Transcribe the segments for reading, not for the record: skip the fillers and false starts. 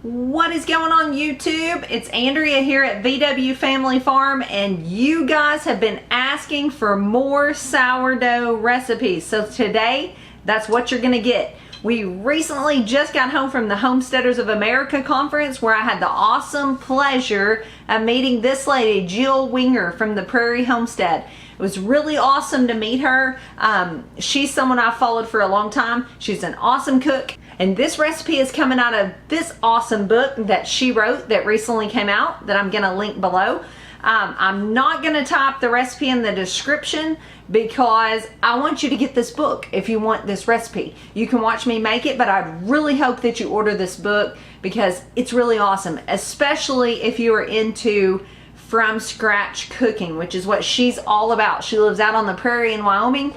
What is going on YouTube? It's Andrea here at VW Family Farm, and you guys have been asking for more sourdough recipes. So today, that's what you're gonna get. We recently just got home from the Homesteaders of America conference, where I had the awesome pleasure of meeting this lady, Jill Winger from the Prairie Homestead. It was really awesome to meet her. She's someone I've followed for a long time. She's an awesome cook. And this recipe is coming out of this awesome book that she wrote that recently came out that I'm gonna link below. I'm not gonna type the recipe in the description because I want you to get this book if you want this recipe. You can watch me make it, but I really hope that you order this book because it's really awesome, especially if you are into from scratch cooking, which is what she's all about. She lives out on the prairie in Wyoming,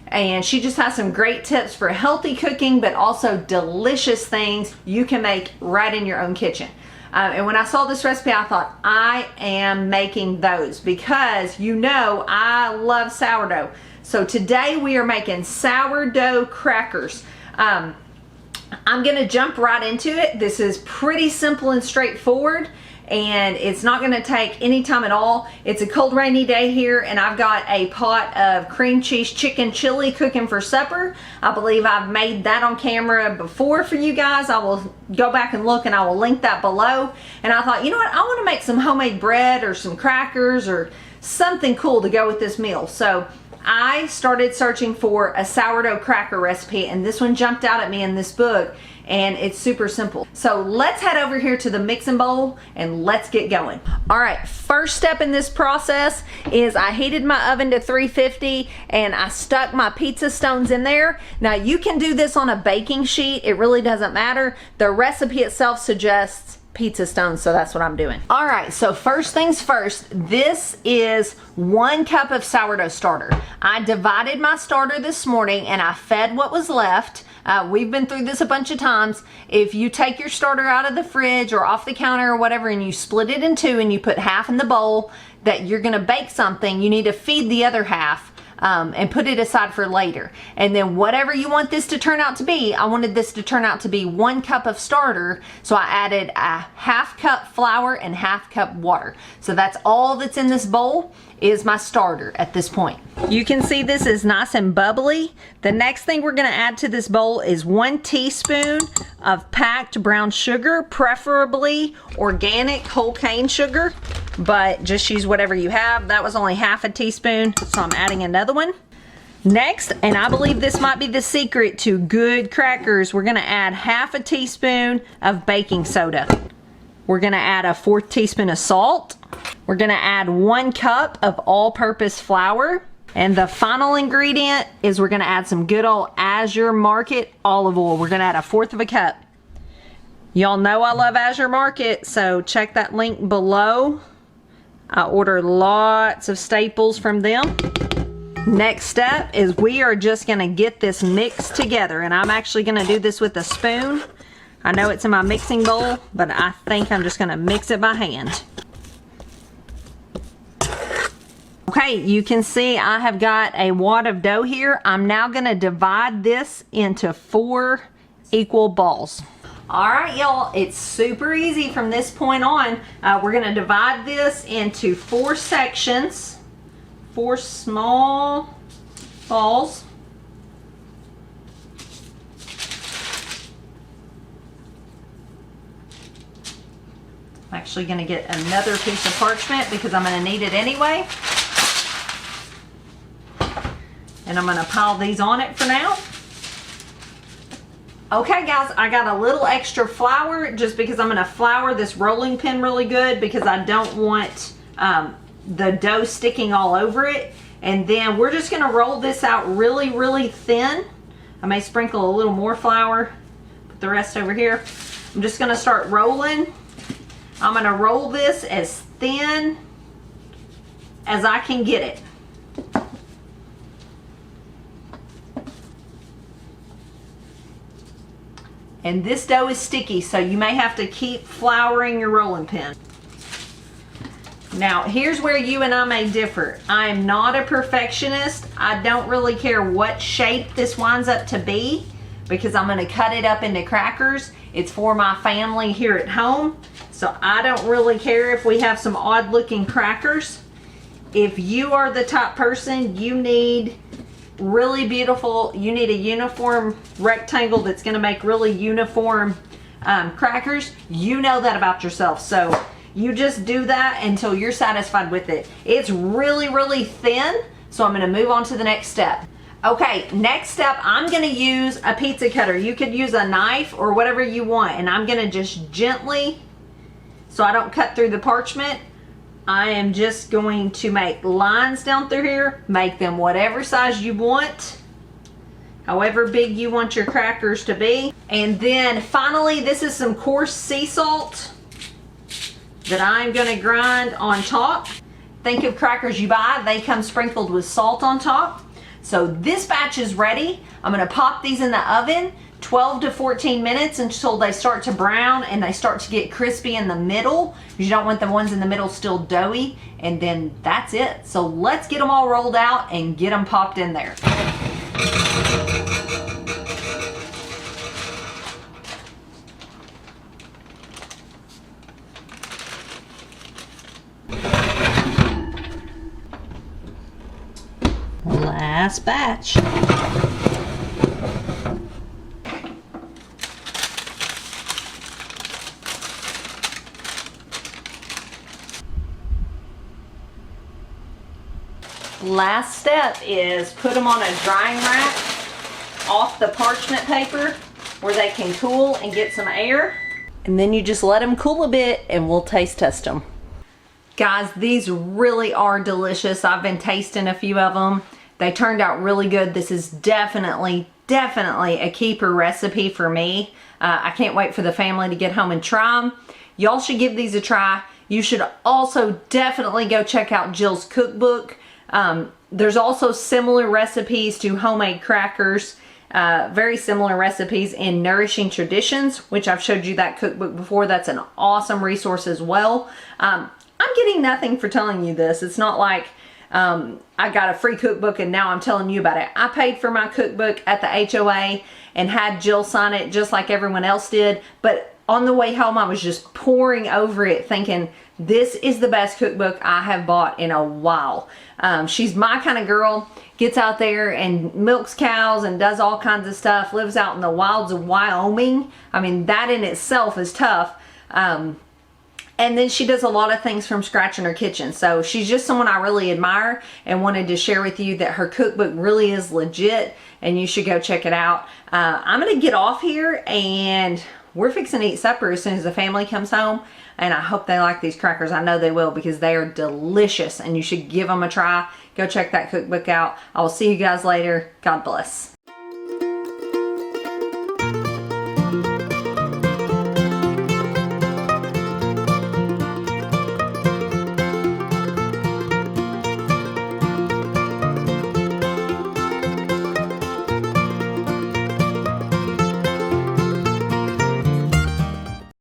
and she just has some great tips for healthy cooking, but also delicious things you can make right in your own kitchen. And when I saw this recipe, I thought, I am making those because you know I love sourdough. So today we are making sourdough crackers. I'm gonna jump right into it. This is pretty simple and straightforward, and it's not gonna take any time at all. It's a cold, rainy day here, and I've got a pot of cream cheese chicken chili cooking for supper. I believe I've made that on camera before for you guys. I will go back and look, and I will link that below. And I thought, you know what, I wanna make some homemade bread or some crackers or something cool to go with this meal. So I started searching for a sourdough cracker recipe, and this one jumped out at me in this book, and it's super simple. So let's head over here to the mixing bowl and let's get going. All right, first step in this process is I heated my oven to 350 and I stuck my pizza stones in there. Now you can do this on a baking sheet. It really doesn't matter. The recipe itself suggests pizza stones, so that's what I'm doing. All right, so first things first, this is 1 cup of sourdough starter. I divided my starter this morning and I fed what was left. We've been through this a bunch of times. If you take your starter out of the fridge or off the counter or whatever and you split it in two and you put half in the bowl that you're gonna bake something, you need to feed the other half and put it aside for later. And then whatever you want this to turn out to be, I wanted this to turn out to be 1 cup of starter, so I added a 1/2 cup flour and 1/2 cup water. So that's all that's in this bowl is my starter at this point. You can see this is nice and bubbly. The next thing we're gonna add to this bowl is 1 teaspoon of packed brown sugar, preferably organic whole cane sugar, but just use whatever you have. That was only 1/2 teaspoon, so I'm adding another one. Next, and I believe this might be the secret to good crackers, we're gonna add 1/2 teaspoon of baking soda. We're gonna add a 1/4 teaspoon of salt. We're gonna add 1 cup of all-purpose flour. And the final ingredient is we're gonna add some good old Azure Market olive oil. We're gonna add 1/4 cup. Y'all know I love Azure Market, so check that link below. I order lots of staples from them. Next step is we are just gonna get this mixed together, and I'm actually gonna do this with a spoon. I know it's in my mixing bowl, but I think I'm just gonna mix it by hand. Okay, you can see I have got a wad of dough here. I'm now gonna divide this into 4 equal balls. All right, y'all, it's super easy from this point on. We're gonna divide this into 4 sections, 4 small balls. I'm actually gonna get another piece of parchment because I'm gonna need it anyway. And I'm gonna pile these on it for now. Okay guys, I got a little extra flour just because I'm gonna flour this rolling pin really good because I don't want the dough sticking all over it. And then we're just gonna roll this out really, really thin. I may sprinkle a little more flour, put the rest over here. I'm just gonna start rolling. I'm gonna roll this as thin as I can get it. And this dough is sticky, so you may have to keep flouring your rolling pin. Now, here's where you and I may differ. I am not a perfectionist. I don't really care what shape this winds up to be because I'm gonna cut it up into crackers. It's for my family here at home. So I don't really care if we have some odd looking crackers. If you are the type person, you need really beautiful, you need a uniform rectangle that's going to make really uniform crackers. You know that about yourself. So you just do that until you're satisfied with it. It's really, really thin. So I'm going to move on to the next step. Okay, next step, I'm going to use a pizza cutter. You could use a knife or whatever you want. And I'm going to just gently, so I don't cut through the parchment, I am just going to make lines down through here. Make them whatever size you want, however big you want your crackers to be. And then finally, this is some coarse sea salt that I'm going to grind on top. Think of crackers you buy, they come sprinkled with salt on top. So this batch is ready. I'm going to pop these in the oven 12 to 14 minutes until they start to brown and they start to get crispy in the middle. You don't want the ones in the middle still doughy. And then that's it. So let's get them all rolled out and get them popped in there. Last batch. Last step is put them on a drying rack off the parchment paper where they can cool and get some air. And then you just let them cool a bit and we'll taste test them. Guys, these really are delicious. I've been tasting a few of them. They turned out really good. This is definitely a keeper recipe for me. I can't wait for the family to get home and try them. Y'all should give these a try. You should also definitely go check out Jill's cookbook. There's also similar recipes to homemade crackers, very similar recipes in Nourishing Traditions, which I've showed you that cookbook before. That's an awesome resource as well. I'm getting nothing for telling you this. It's not like I got a free cookbook and now I'm telling you about it. I paid for my cookbook at the HOA and had Jill sign it just like everyone else did. But on the way home, I was just poring over it thinking, this is the best cookbook I have bought in a while. She's my kind of girl, gets out there and milks cows and does all kinds of stuff, lives out in the wilds of Wyoming. I mean, that in itself is tough. And then she does a lot of things from scratch in her kitchen. So she's just someone I really admire and wanted to share with you that her cookbook really is legit and you should go check it out. I'm going to get off here and we're fixing to eat supper as soon as the family comes home. And I hope they like these crackers. I know they will because they are delicious and you should give them a try. Go check that cookbook out. I will see you guys later. God bless.